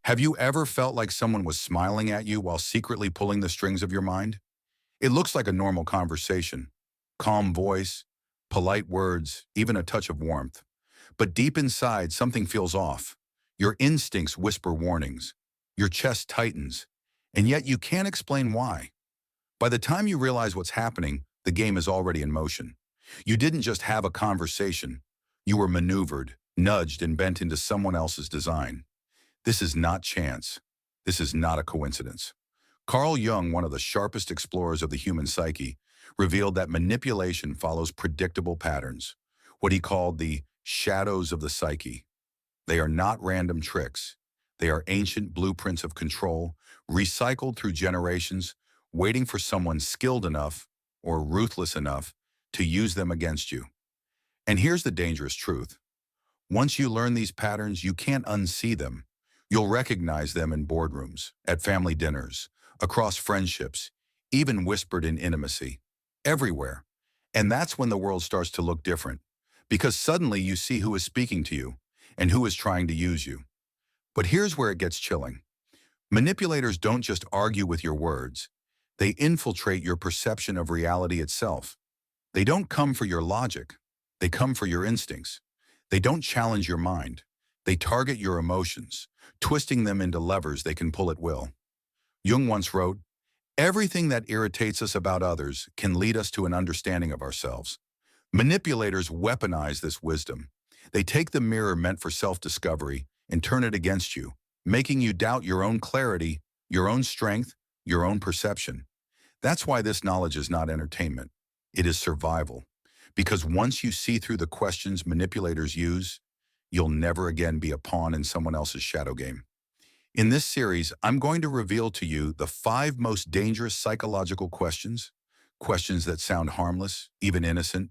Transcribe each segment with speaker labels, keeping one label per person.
Speaker 1: Have you ever felt like someone was smiling at you while secretly pulling the strings of your mind? It looks like a normal conversation. Calm voice, polite words, even a touch of warmth. But deep inside, something feels off. Your instincts whisper warnings. Your chest tightens. And yet you can't explain why. By the time you realize what's happening, the game is already in motion. You didn't just have a conversation. You were maneuvered, nudged, and bent into someone else's design. This is not chance. This is not a coincidence. Carl Jung, one of the sharpest explorers of the human psyche, revealed that manipulation follows predictable patterns, what he called the shadows of the psyche. They are not random tricks. They are ancient blueprints of control, recycled through generations, waiting for someone skilled enough or ruthless enough to use them against you. And here's the dangerous truth. Once you learn these patterns, you can't unsee them. You'll recognize them in boardrooms, at family dinners, across friendships, even whispered in intimacy, everywhere. And that's when the world starts to look different, because suddenly you see who is speaking to you and who is trying to use you. But here's where it gets chilling. Manipulators don't just argue with your words. They infiltrate your perception of reality itself. They don't come for your logic. They come for your instincts. They don't challenge your mind. They target your emotions, twisting them into levers they can pull at will. Jung once wrote, "Everything that irritates us about others can lead us to an understanding of ourselves." Manipulators weaponize this wisdom. They take the mirror meant for self-discovery and turn it against you, making you doubt your own clarity, your own strength, your own perception. That's why this knowledge is not entertainment. It is survival. Because once you see through the questions manipulators use, you'll never again be a pawn in someone else's shadow game. In this series, I'm going to reveal to you the 5 most dangerous psychological questions, questions that sound harmless, even innocent,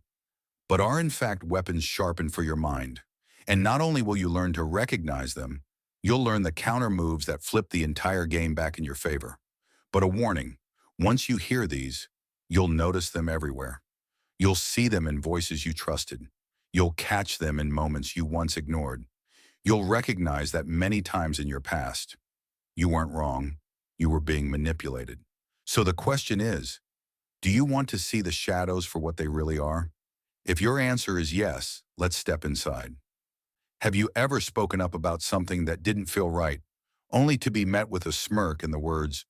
Speaker 1: but are in fact weapons sharpened for your mind. And not only will you learn to recognize them, you'll learn the counter moves that flip the entire game back in your favor. But a warning, once you hear these, you'll notice them everywhere. You'll see them in voices you trusted. You'll catch them in moments you once ignored. You'll recognize that many times in your past, you weren't wrong, you were being manipulated. So the question is, do you want to see the shadows for what they really are? If your answer is yes, let's step inside. Have you ever spoken up about something that didn't feel right, only to be met with a smirk and the words,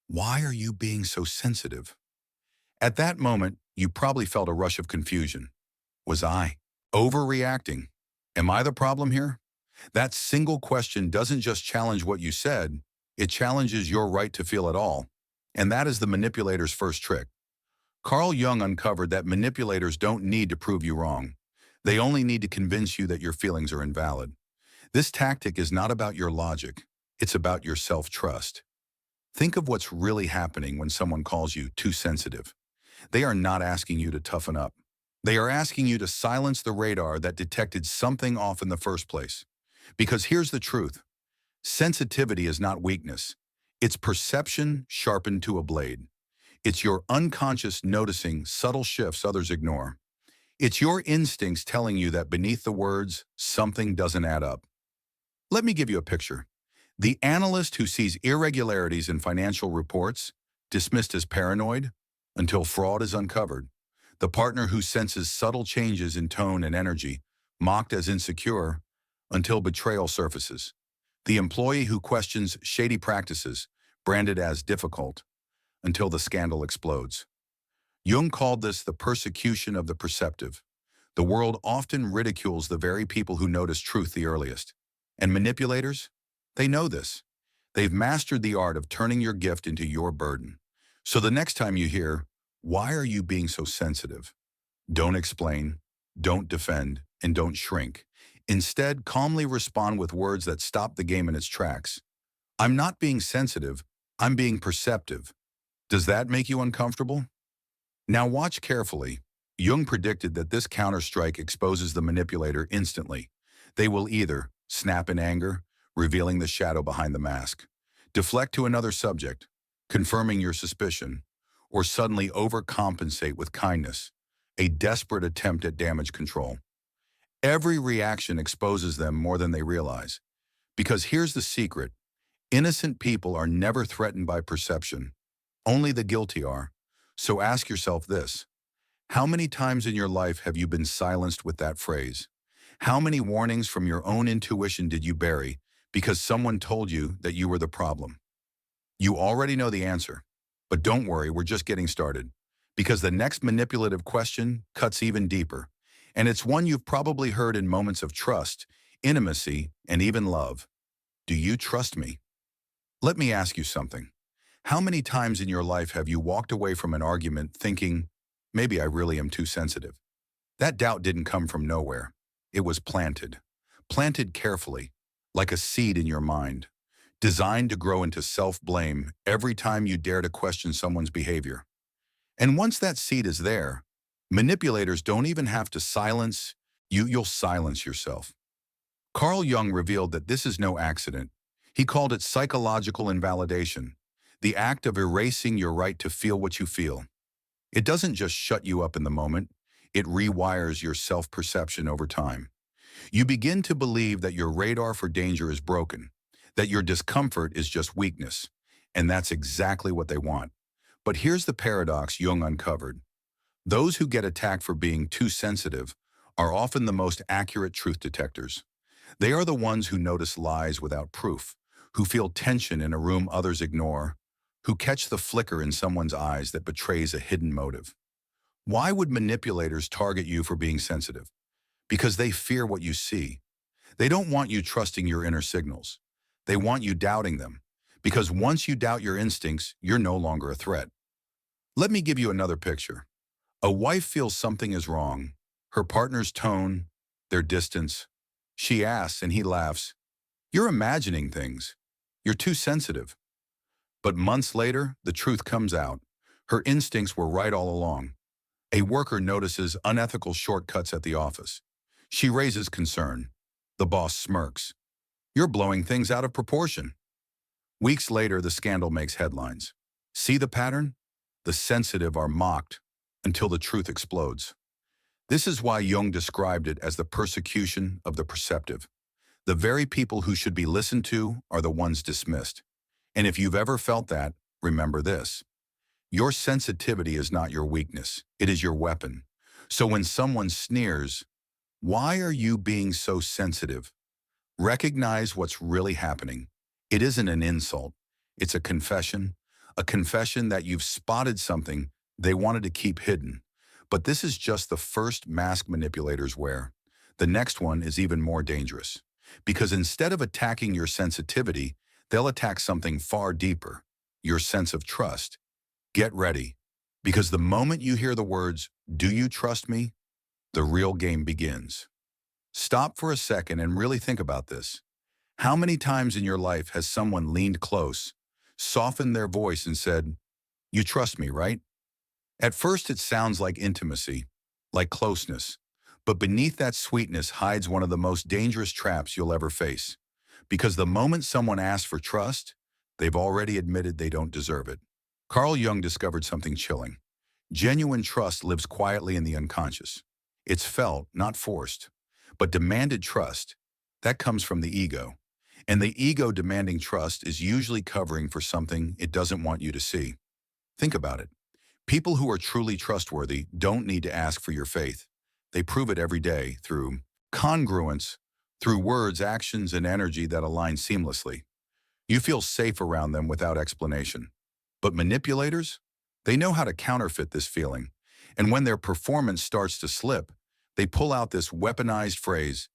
Speaker 1: "Why are you being so sensitive?" At that moment, you probably felt a rush of confusion. Was I overreacting? Am I the problem here? That single question doesn't just challenge what you said, it challenges your right to feel at all. And that is the manipulator's first trick. Carl Jung uncovered that manipulators don't need to prove you wrong. They only need to convince you that your feelings are invalid. This tactic is not about your logic, it's about your self-trust. Think of what's really happening when someone calls you too sensitive. They are not asking you to toughen up. They are asking you to silence the radar that detected something off in the first place. Because here's the truth. Sensitivity is not weakness. It's perception sharpened to a blade. It's your unconscious noticing subtle shifts others ignore. It's your instincts telling you that beneath the words, something doesn't add up. Let me give you a picture. The analyst who sees irregularities in financial reports, dismissed as paranoid, until fraud is uncovered. The partner who senses subtle changes in tone and energy, mocked as insecure, until betrayal surfaces. The employee who questions shady practices, branded as difficult, until the scandal explodes. Jung called this the persecution of the perceptive. The world often ridicules the very people who notice truth the earliest. And manipulators? They know this. They've mastered the art of turning your gift into your burden. So the next time you hear, "Why are you being so sensitive?" don't explain, don't defend, and don't shrink. Instead, calmly respond with words that stop the game in its tracks. "I'm not being sensitive, I'm being perceptive." Does that make you uncomfortable? Now watch carefully. Jung predicted that this counterstrike exposes the manipulator instantly. They will either snap in anger, revealing the shadow behind the mask, deflect to another subject, confirming your suspicion, or suddenly overcompensate with kindness, a desperate attempt at damage control. Every reaction exposes them more than they realize. Because here's the secret. Innocent people are never threatened by perception. Only the guilty are. So ask yourself this. How many times in your life have you been silenced with that phrase? How many warnings from your own intuition did you bury because someone told you that you were the problem? You already know the answer. But don't worry, we're just getting started. Because the next manipulative question cuts even deeper. And it's one you've probably heard in moments of trust, intimacy, and even love. Do you trust me? Let me ask you something. How many times in your life have you walked away from an argument thinking, maybe I really am too sensitive? That doubt didn't come from nowhere. It was planted. Planted carefully, like a seed in your mind, designed to grow into self-blame every time you dare to question someone's behavior. And once that seed is there, manipulators don't even have to silence you, you'll silence yourself. Carl Jung revealed that this is no accident. He called it psychological invalidation, the act of erasing your right to feel what you feel. It doesn't just shut you up in the moment, it rewires your self-perception over time. You begin to believe that your radar for danger is broken, that your discomfort is just weakness, and that's exactly what they want. But here's the paradox Jung uncovered. Those who get attacked for being too sensitive are often the most accurate truth detectors. They are the ones who notice lies without proof, who feel tension in a room others ignore, who catch the flicker in someone's eyes that betrays a hidden motive. Why would manipulators target you for being sensitive? Because they fear what you see. They don't want you trusting your inner signals. They want you doubting them. Because once you doubt your instincts, you're no longer a threat. Let me give you another picture. A wife feels something is wrong. Her partner's tone, their distance. She asks and he laughs, "You're imagining things. You're too sensitive." But months later, the truth comes out. Her instincts were right all along. A worker notices unethical shortcuts at the office. She raises concern. The boss smirks. "You're blowing things out of proportion." Weeks later, the scandal makes headlines. See the pattern? The sensitive are mocked until the truth explodes. This is why Jung described it as the persecution of the perceptive. The very people who should be listened to are the ones dismissed. And if you've ever felt that, remember this. Your sensitivity is not your weakness. It is your weapon. So when someone sneers, "Why are you being so sensitive?" recognize what's really happening. It isn't an insult. It's a confession that you've spotted something they wanted to keep hidden. But this is just the first mask manipulators wear. The next one is even more dangerous. Because instead of attacking your sensitivity, they'll attack something far deeper, your sense of trust. Get ready. Because the moment you hear the words, "Do you trust me?" the real game begins. Stop for a second and really think about this. How many times in your life has someone leaned close, softened their voice and said, "You trust me, right?" At first it sounds like intimacy, like closeness, but beneath that sweetness hides one of the most dangerous traps you'll ever face. Because the moment someone asks for trust, they've already admitted they don't deserve it. Carl Jung discovered something chilling. Genuine trust lives quietly in the unconscious. It's felt, not forced. But demanded trust, that comes from the ego. And the ego demanding trust is usually covering for something it doesn't want you to see. Think about it. People who are truly trustworthy don't need to ask for your faith. They prove it every day through congruence, through words, actions, and energy that align seamlessly. You feel safe around them without explanation. But manipulators? They know how to counterfeit this feeling. And when their performance starts to slip, they pull out this weaponized phrase,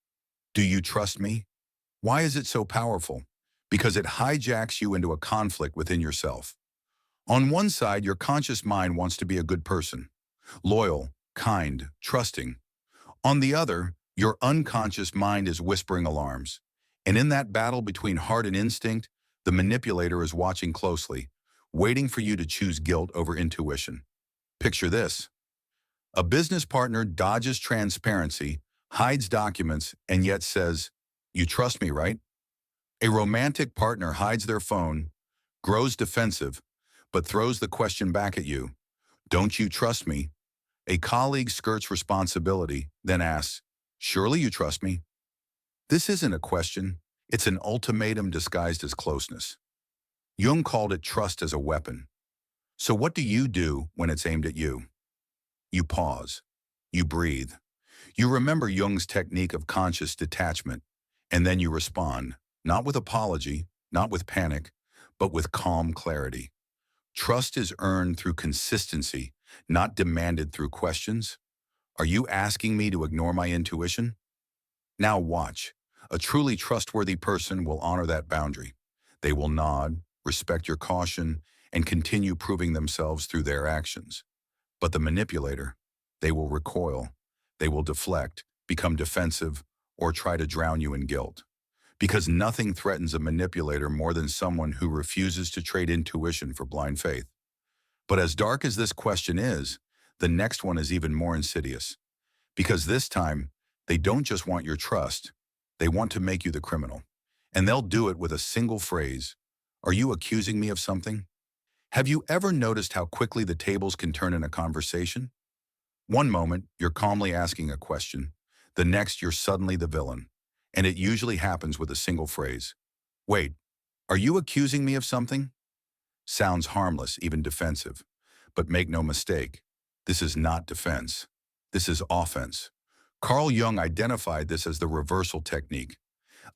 Speaker 1: "Do you trust me?" Why is it so powerful? Because it hijacks you into a conflict within yourself. On one side, your conscious mind wants to be a good person, loyal, kind, trusting. On the other, your unconscious mind is whispering alarms. And in that battle between heart and instinct, the manipulator is watching closely, waiting for you to choose guilt over intuition. Picture this. A business partner dodges transparency, hides documents, and yet says, "You trust me, right?" A romantic partner hides their phone, grows defensive, but throws the question back at you, "Don't you trust me?" A colleague skirts responsibility, then asks, "Surely you trust me?" This isn't a question. It's an ultimatum disguised as closeness. Jung called it trust as a weapon. So what do you do when it's aimed at you? You pause. You breathe. You remember Jung's technique of conscious detachment, and then you respond, not with apology, not with panic, but with calm clarity. Trust is earned through consistency, not demanded through questions. Are you asking me to ignore my intuition? Now watch. A truly trustworthy person will honor that boundary. They will nod, respect your caution, and continue proving themselves through their actions. But the manipulator, they will recoil, they will deflect, become defensive, or try to drown you in guilt. Because nothing threatens a manipulator more than someone who refuses to trade intuition for blind faith. But as dark as this question is, the next one is even more insidious. Because this time, they don't just want your trust, they want to make you the criminal. And they'll do it with a single phrase. Are you accusing me of something? Have you ever noticed how quickly the tables can turn in a conversation? One moment, you're calmly asking a question. The next, you're suddenly the villain. And it usually happens with a single phrase. Wait, are you accusing me of something? Sounds harmless, even defensive. But make no mistake, this is not defense. This is offense. Carl Jung identified this as the reversal technique,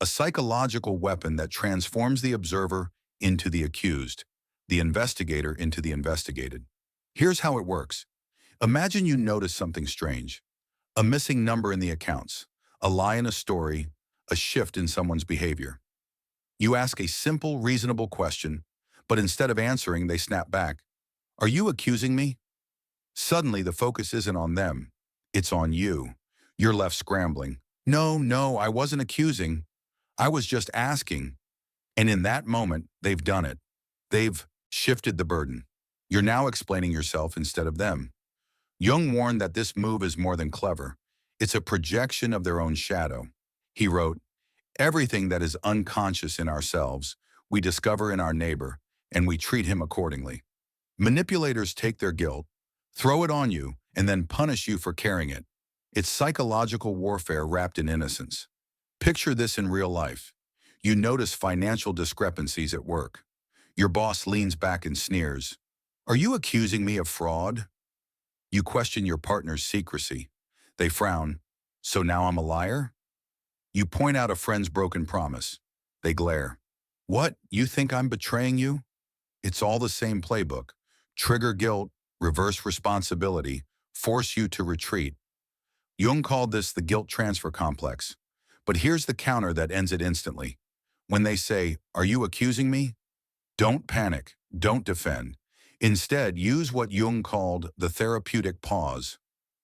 Speaker 1: a psychological weapon that transforms the observer into the accused, the investigator into the investigated. Here's how it works. Imagine you notice something strange, a missing number in the accounts, a lie in a story, a shift in someone's behavior. You ask a simple, reasonable question, but instead of answering, they snap back. Are you accusing me? Suddenly, the focus isn't on them. It's on you. You're left scrambling. No, I wasn't accusing. I was just asking. And in that moment, they've done it. They've shifted the burden. You're now explaining yourself instead of them. Jung warned that this move is more than clever. It's a projection of their own shadow. He wrote, everything that is unconscious in ourselves, we discover in our neighbor, and we treat him accordingly. Manipulators take their guilt, throw it on you, and then punish you for carrying it. It's psychological warfare wrapped in innocence. Picture this in real life. You notice financial discrepancies at work. Your boss leans back and sneers. Are you accusing me of fraud? You question your partner's secrecy. They frown. So now I'm a liar? You point out a friend's broken promise. They glare. What? You think I'm betraying you? It's all the same playbook. Trigger guilt, reverse responsibility, force you to retreat. Jung called this the guilt transfer complex. But here's the counter that ends it instantly. When they say, are you accusing me? Don't panic, don't defend. Instead, use what Jung called the therapeutic pause.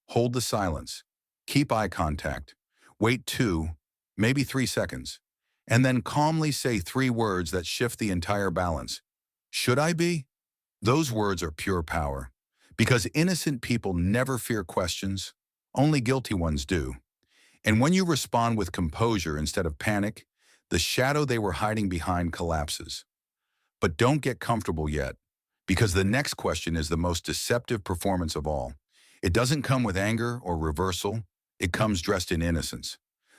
Speaker 1: Hold the silence. Keep eye contact. Wait 2, maybe 3 seconds. And then calmly say 3 words that shift the entire balance. Should I be? Those words are pure power. Because innocent people never fear questions. Only guilty ones do. And when you respond with composure instead of panic, the shadow they were hiding behind collapses. But don't get comfortable yet, because the next question is the most deceptive performance of all. It doesn't come with anger or reversal. It comes dressed in innocence.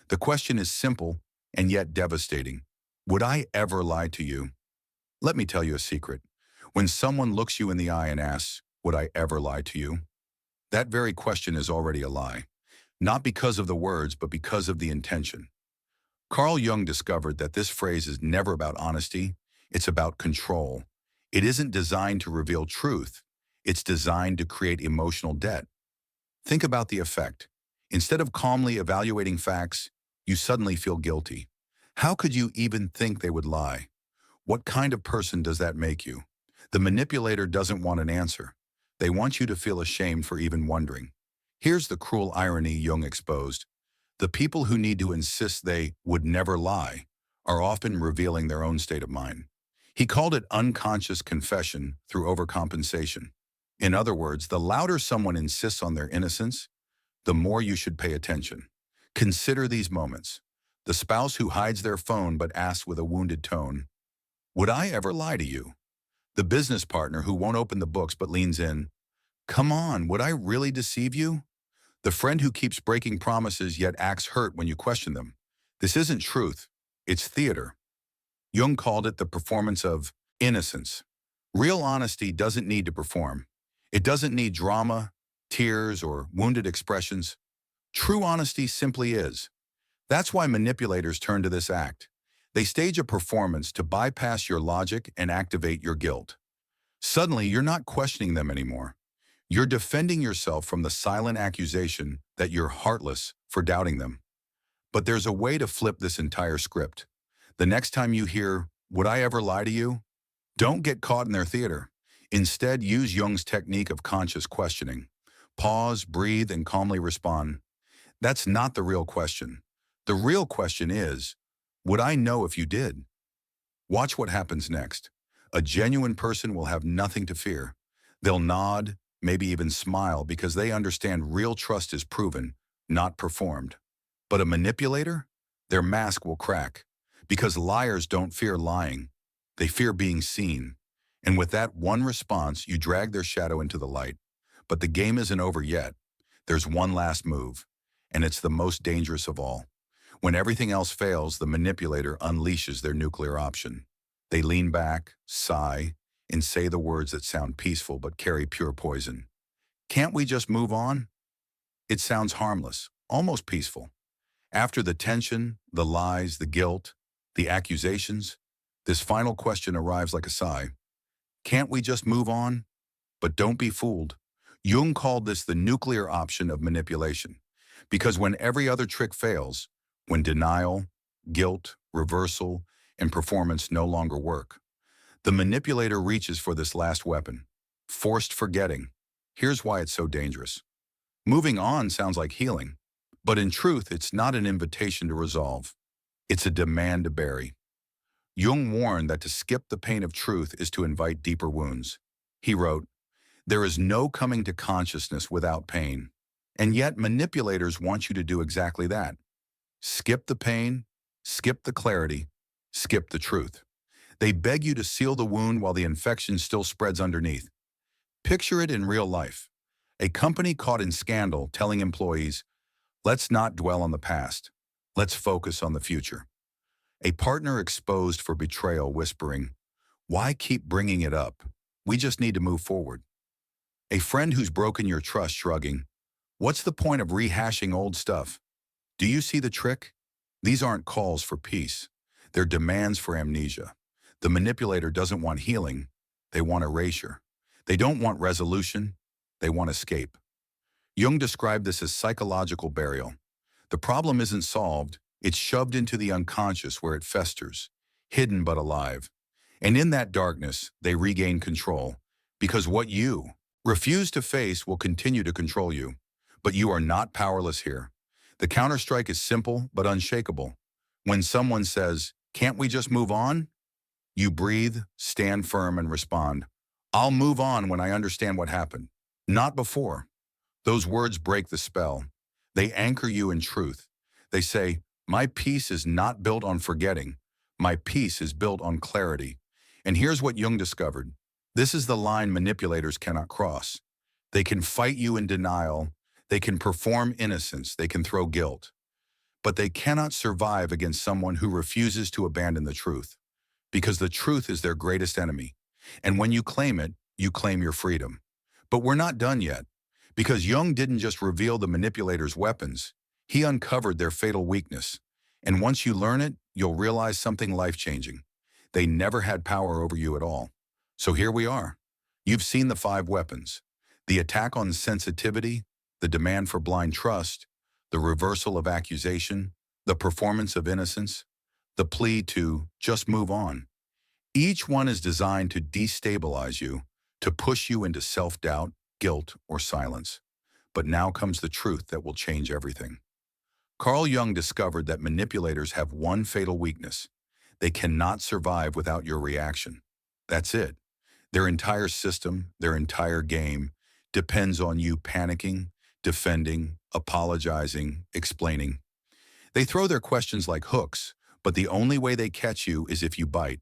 Speaker 1: The question is simple and yet devastating. Would I ever lie to you? Let me tell you a secret. When someone looks you in the eye and asks, would I ever lie to you? That very question is already a lie. Not because of the words, but because of the intention. Carl Jung discovered that this phrase is never about honesty, it's about control. It isn't designed to reveal truth, it's designed to create emotional debt. Think about the effect. Instead of calmly evaluating facts, you suddenly feel guilty. How could you even think they would lie? What kind of person does that make you? The manipulator doesn't want an answer. They want you to feel ashamed for even wondering. Here's the cruel irony Jung exposed. The people who need to insist they would never lie are often revealing their own state of mind. He called it unconscious confession through overcompensation. In other words, the louder someone insists on their innocence, the more you should pay attention. Consider these moments. The spouse who hides their phone but asks with a wounded tone, would I ever lie to you? The business partner who won't open the books but leans in, come on, would I really deceive you? The friend who keeps breaking promises yet acts hurt when you question them. This isn't truth, it's theater. Jung called it the performance of Innocence. Real honesty doesn't need to perform. It doesn't need drama, tears, or wounded expressions. True honesty simply is. That's why manipulators turn to this act. They stage a performance to bypass your logic and activate your guilt. Suddenly, you're not questioning them anymore. You're defending yourself from the silent accusation that you're heartless for doubting them. But there's a way to flip this entire script. The next time you hear, "Would I ever lie to you?" don't get caught in their theater. Instead, use Jung's technique of conscious questioning. Pause, breathe, and calmly respond. That's not the real question. The real question is, would I know if you did? Watch what happens next. A genuine person will have nothing to fear. They'll nod, maybe even smile, because they understand real trust is proven, not performed. But a manipulator? Their mask will crack, because liars don't fear lying. They fear being seen. And with that one response, you drag their shadow into the light. But the game isn't over yet. There's one last move, and it's the most dangerous of all. When everything else fails, the manipulator unleashes their nuclear option. They lean back, sigh, and say the words that sound peaceful but carry pure poison. Can't we just move on? It sounds harmless, almost peaceful. After the tension, the lies, the guilt, the accusations, this final question arrives like a sigh. Can't we just move on? But don't be fooled. Jung called this the nuclear option of manipulation. Because when every other trick fails, when denial, guilt, reversal, and performance no longer work, the manipulator reaches for this last weapon, forced forgetting. Here's why it's so dangerous. Moving on sounds like healing, but in truth, it's not an invitation to resolve. It's a demand to bury. Jung warned that to skip the pain of truth is to invite deeper wounds. He wrote, "There is no coming to consciousness without pain." And yet manipulators want you to do exactly that. Skip the pain, skip the clarity, skip the truth. They beg you to seal the wound while the infection still spreads underneath. Picture it in real life. A company caught in scandal telling employees, "Let's not dwell on the past. Let's focus on the future." A partner exposed for betrayal whispering, "Why keep bringing it up? We just need to move forward." A friend who's broken your trust shrugging, "What's the point of rehashing old stuff?" Do you see the trick? These aren't calls for peace. They're demands for amnesia. The manipulator doesn't want healing. They want erasure. They don't want resolution. They want escape. Jung described this as psychological burial. The problem isn't solved. It's shoved into the unconscious where it festers, hidden but alive. And in that darkness, they regain control. Because what you refuse to face will continue to control you. But you are not powerless here. The counterstrike is simple but unshakable. When someone says, "Can't we just move on?" you breathe, stand firm, and respond, "I'll move on when I understand what happened, not before." Those words break the spell. They anchor you in truth. They say, "My peace is not built on forgetting. My peace is built on clarity." And here's what Jung discovered. This is the line manipulators cannot cross. They can fight you in denial. They can perform innocence. They can throw guilt. But they cannot survive against someone who refuses to abandon the truth. Because the truth is their greatest enemy. And when you claim it, you claim your freedom. But we're not done yet. Because Jung didn't just reveal the manipulator's weapons. He uncovered their fatal weakness. And once you learn it, you'll realize something life-changing. They never had power over you at all. So here we are. You've seen the 5 weapons. The attack on sensitivity, the demand for blind trust, the reversal of accusation, the performance of innocence, the plea to just move on. Each one is designed to destabilize you, to push you into self-doubt, guilt, or silence. But now comes the truth that will change everything. Carl Jung discovered that manipulators have one fatal weakness. They cannot survive without your reaction. That's it. Their entire system, their entire game, depends on you panicking, defending, apologizing, explaining. They throw their questions like hooks, but the only way they catch you is if you bite.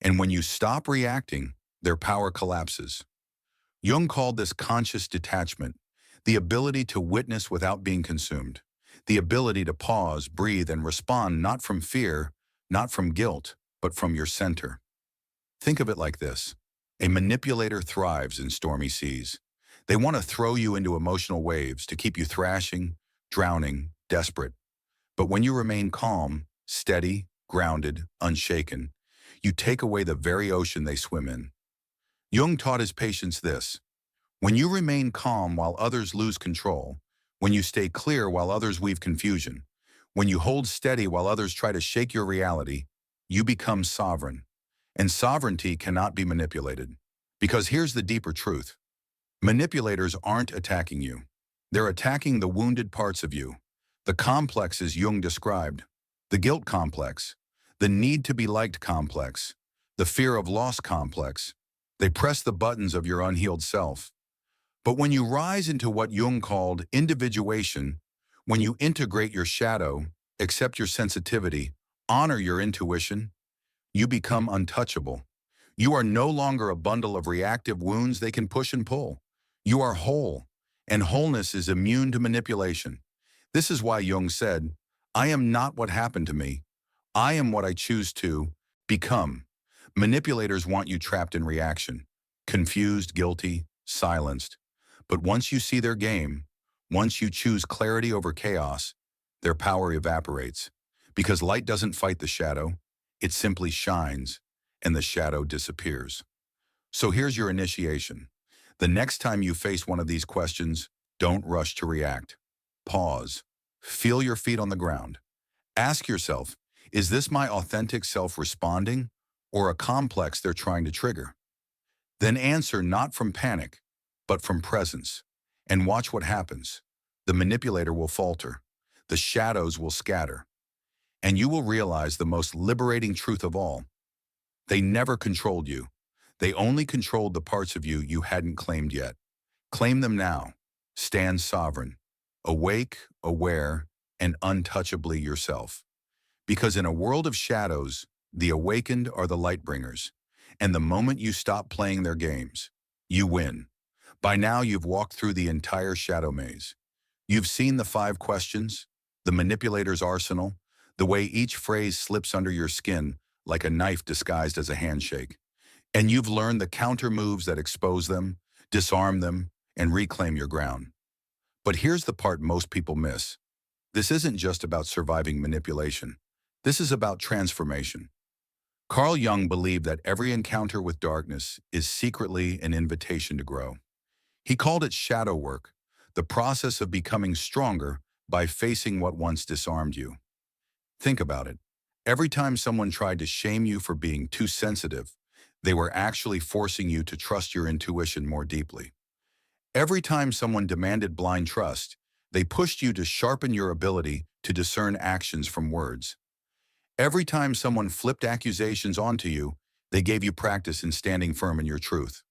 Speaker 1: And when you stop reacting, their power collapses. Jung called this conscious detachment, the ability to witness without being consumed, the ability to pause, breathe, and respond not from fear, not from guilt, but from your center. Think of it like this. A manipulator thrives in stormy seas. They want to throw you into emotional waves to keep you thrashing, drowning, desperate. But when you remain calm, steady, grounded, unshaken, you take away the very ocean they swim in. Jung taught his patients this: when you remain calm while others lose control, when you stay clear while others weave confusion, when you hold steady while others try to shake your reality, you become sovereign. And sovereignty cannot be manipulated. Because here's the deeper truth. Manipulators aren't attacking you. They're attacking the wounded parts of you. The complexes Jung described. The guilt complex. The need to be liked complex. The fear of loss complex. They press the buttons of your unhealed self. But when you rise into what Jung called individuation, when you integrate your shadow, accept your sensitivity, honor your intuition, you become untouchable. You are no longer a bundle of reactive wounds they can push and pull. You are whole, and wholeness is immune to manipulation. This is why Jung said, "I am not what happened to me. I am what I choose to become." Manipulators want you trapped in reaction, confused, guilty, silenced. But once you see their game, once you choose clarity over chaos, their power evaporates. Because light doesn't fight the shadow, it simply shines, and the shadow disappears. So here's your initiation. The next time you face one of these questions, don't rush to react. Pause. Feel your feet on the ground. Ask yourself, is this my authentic self responding, or a complex they're trying to trigger? Then answer not from panic, but from presence. And watch what happens. The manipulator will falter. The shadows will scatter. And you will realize the most liberating truth of all. They never controlled you. They only controlled the parts of you you hadn't claimed yet. Claim them now. Stand sovereign, awake, aware, and untouchably yourself. Because in a world of shadows, the awakened are the light bringers. And the moment you stop playing their games, you win. By now, you've walked through the entire shadow maze. You've seen the 5 questions, the manipulator's arsenal, the way each phrase slips under your skin like a knife disguised as a handshake. And you've learned the counter moves that expose them, disarm them, and reclaim your ground. But here's the part most people miss. This isn't just about surviving manipulation. This is about transformation. Carl Jung believed that every encounter with darkness is secretly an invitation to grow. He called it shadow work, the process of becoming stronger by facing what once disarmed you. Think about it. Every time someone tried to shame you for being too sensitive, they were actually forcing you to trust your intuition more deeply. Every time someone demanded blind trust, they pushed you to sharpen your ability to discern actions from words. Every time someone flipped accusations onto you, they gave you practice in standing firm in your truth.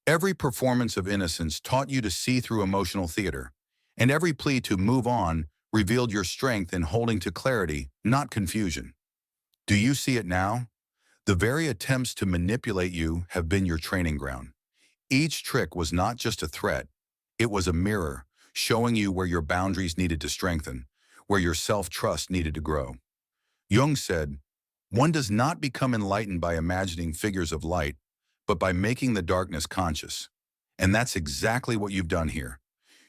Speaker 1: Every performance of innocence taught you to see through emotional theater, and every plea to move on revealed your strength in holding to clarity, not confusion. Do you see it now? The very attempts to manipulate you have been your training ground. Each trick was not just a threat, it was a mirror, showing you where your boundaries needed to strengthen, where your self-trust needed to grow. Jung said, "One does not become enlightened by imagining figures of light, but by making the darkness conscious." And that's exactly what you've done here.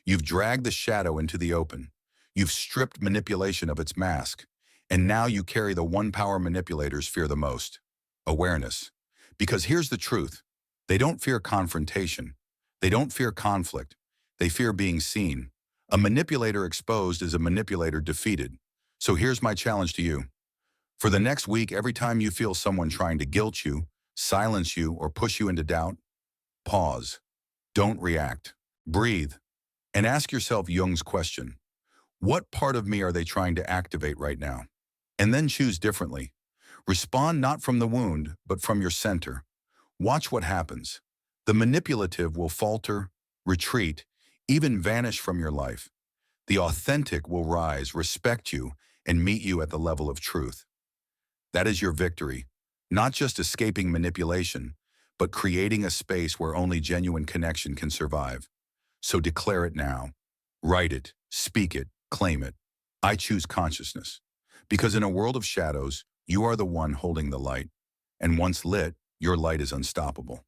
Speaker 1: You've dragged the shadow into the open. You've stripped manipulation of its mask. And now you carry the one power manipulators fear the most: awareness. Because here's the truth. They don't fear confrontation. They don't fear conflict. They fear being seen. A manipulator exposed is a manipulator defeated. So here's my challenge to you. For the next week, every time you feel someone trying to guilt you, silence you, or push you into doubt, pause. Don't react. Breathe. And ask yourself Jung's question. What part of me are they trying to activate right now? And then choose differently. Respond not from the wound, but from your center. Watch what happens. The manipulative will falter, retreat, even vanish from your life. The authentic will rise, respect you, and meet you at the level of truth. That is your victory. Not just escaping manipulation, but creating a space where only genuine connection can survive. So declare it now. Write it, speak it, claim it. I choose consciousness. Because in a world of shadows, you are the one holding the light. And once lit, your light is unstoppable.